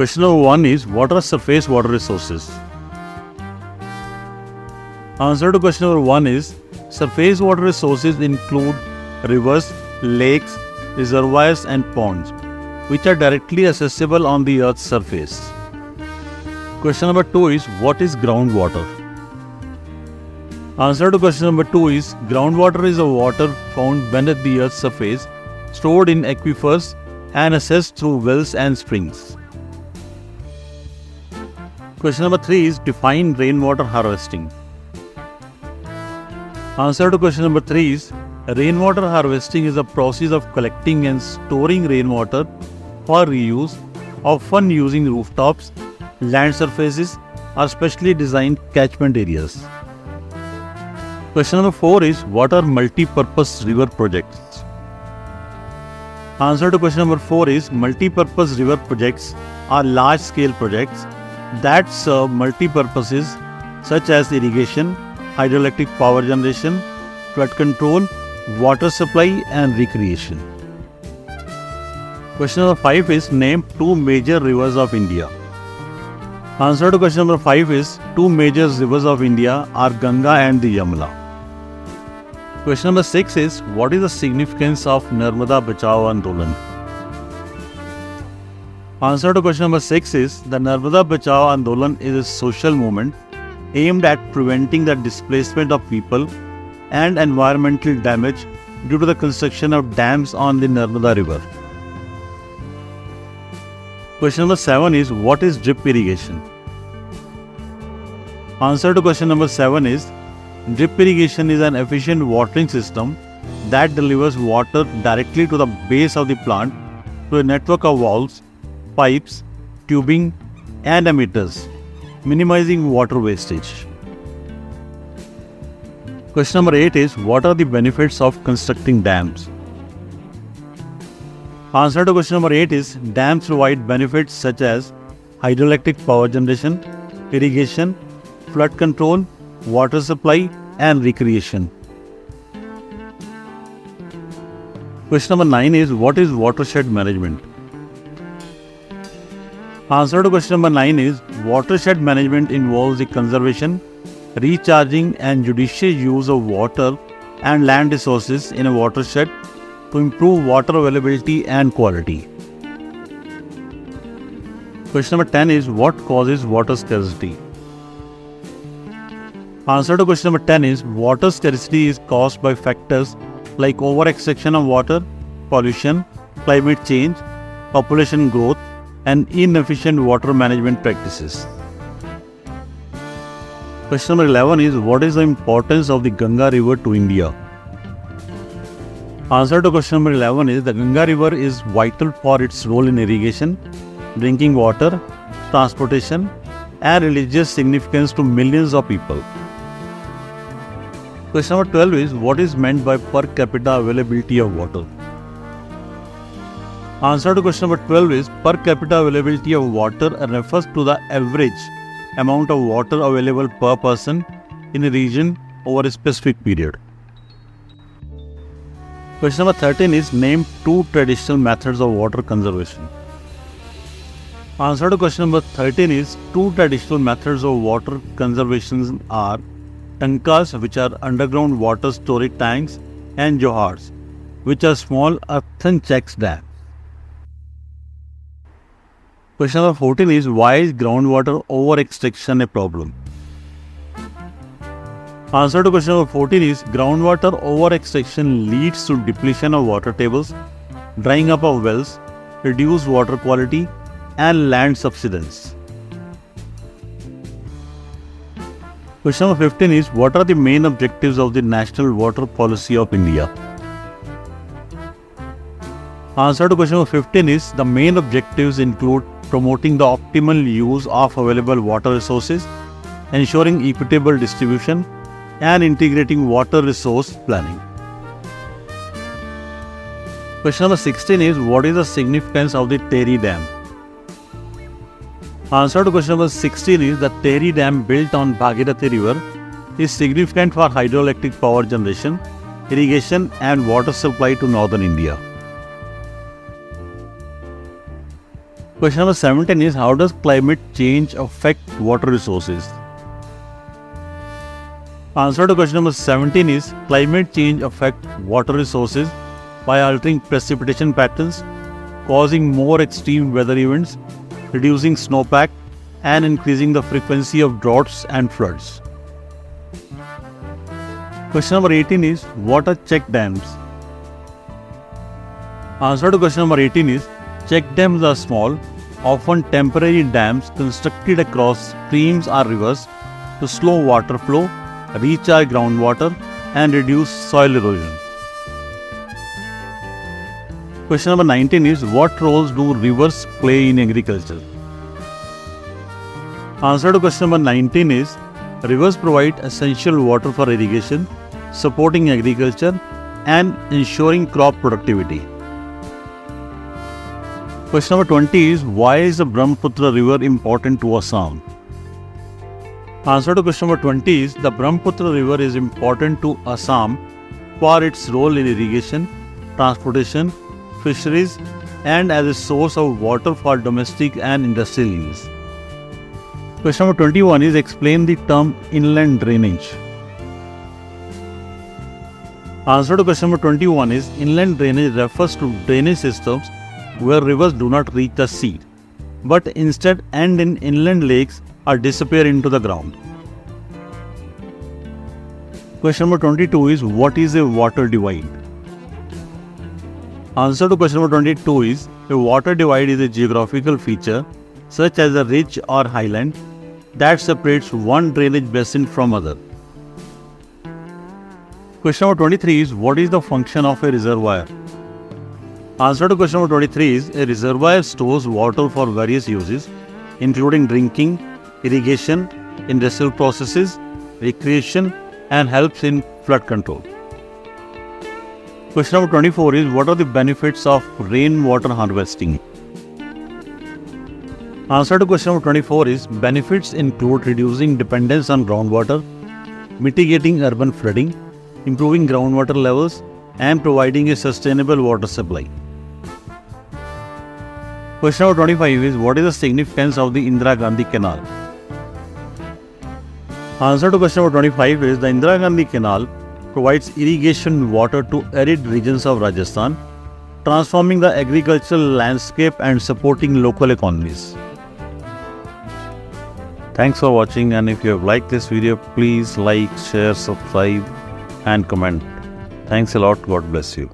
Question number 1 is, what are surface water resources? Answer to question number 1 is, surface water resources include rivers, lakes, reservoirs and ponds, which are directly accessible on the Earth's surface. Question number 2 is, what is groundwater? Answer to question number 2 is, groundwater is a water found beneath the Earth's surface, stored in aquifers and accessed through wells and springs. Question number 3 is, define rainwater harvesting. Answer to question number 3 is, rainwater harvesting is a process of collecting and storing rainwater for reuse, often using rooftops, land surfaces, or specially designed catchment areas. Question number 4 is, what are multi-purpose river projects? Answer to question number 4 is, multi-purpose river projects are large-scale projects that serve multi-purposes such as irrigation, hydroelectric power generation, flood control, water supply and recreation. Question number 5 is, name two major rivers of India. Answer to question number 5 is, two major rivers of India are Ganga and the Yamuna. Question number 6 is, what is the significance of Narmada Bachao Andolan? Answer to question number 6 is, the Narmada Bachao Andolan is a social movement aimed at preventing the displacement of people and environmental damage due to the construction of dams on the Narmada River. Question number 7 is, what is drip irrigation? Answer to question number 7 is, drip irrigation is an efficient watering system that delivers water directly to the base of the plant through a network of valves, pipes, tubing, and emitters, minimizing water wastage. Question number 8 is, what are the benefits of constructing dams? Answer to question number 8 is, dams provide benefits such as hydroelectric power generation, irrigation, flood control, water supply and recreation. Question number 9 is, what is watershed management? Answer to question number 9 is, watershed management involves the conservation, recharging and judicious use of water and land resources in a watershed to improve water availability and quality. Question number 10 is, what causes water scarcity? Answer to question number 10 is, water scarcity is caused by factors like over-extraction of water, pollution, climate change, population growth, and inefficient water management practices. Question number 11 is, what is the importance of the Ganga River to India? Answer to question number 11 is, the Ganga River is vital for its role in irrigation, drinking water, transportation, and religious significance to millions of people. Question number 12 is, what is meant by per capita availability of water? Answer to question number 12 is, per capita availability of water refers to the average amount of water available per person in a region over a specific period. Question number 13 is, name two traditional methods of water conservation. Answer to question number 13 is, two traditional methods of water conservation are tankas, which are underground water storage tanks, and johars, which are small earthen check dams. Question number 14 is, why is groundwater over-extraction a problem? Answer to question number 14 is, groundwater over-extraction leads to depletion of water tables, drying up of wells, reduced water quality, and land subsidence. Question number 15 is, what are the main objectives of the National Water Policy of India? Answer to question number 15 is, the main objectives include promoting the optimal use of available water resources, ensuring equitable distribution, and integrating water resource planning. Question number 16 is, what is the significance of the Tehri Dam? Answer to question number 16 is, the Tehri Dam built on Bhagirathi River is significant for hydroelectric power generation, irrigation and water supply to northern India. Question number 17 is, how does climate change affect water resources? Answer to question number 17 is, climate change affects water resources by altering precipitation patterns, causing more extreme weather events, reducing snowpack, and increasing the frequency of droughts and floods. Question number 18 is, what are check dams? Answer to question number 18 is, check dams are small, often temporary dams constructed across streams or rivers to slow water flow, recharge groundwater, and reduce soil erosion. Question number 19 is, what roles do rivers play in agriculture? Answer to question number 19 is, rivers provide essential water for irrigation, supporting agriculture and ensuring crop productivity. Question number 20 is, why is the Brahmaputra river important to Assam? Answer to question number 20 is, the Brahmaputra river is important to Assam for its role in irrigation, transportation, fisheries, and as a source of water for domestic and industrial use. Question number 21 is, explain the term inland drainage. Answer to question number 21 is, inland drainage refers to drainage systems where rivers do not reach the sea, but instead end in inland lakes or disappear into the ground. Question number 22 is, what is a water divide? Answer to question number 22 is, a water divide is a geographical feature such as a ridge or highland that separates one drainage basin from other. Question number 23 is, what is the function of a reservoir? Answer to question number 23 is, a reservoir stores water for various uses, including drinking, irrigation, industrial processes, recreation, and helps in flood control. Question number 24 is, what are the benefits of rainwater harvesting? Answer to question number 24 is, benefits include reducing dependence on groundwater, mitigating urban flooding, improving groundwater levels, and providing a sustainable water supply. Question number 25 is, what is the significance of the Indira Gandhi Canal? Answer to question number 25 is, the Indira Gandhi Canal provides irrigation water to arid regions of Rajasthan, transforming the agricultural landscape and supporting local economies. Thanks for watching, and if you have liked this video, please like, share, subscribe and comment. Thanks a lot. God bless you.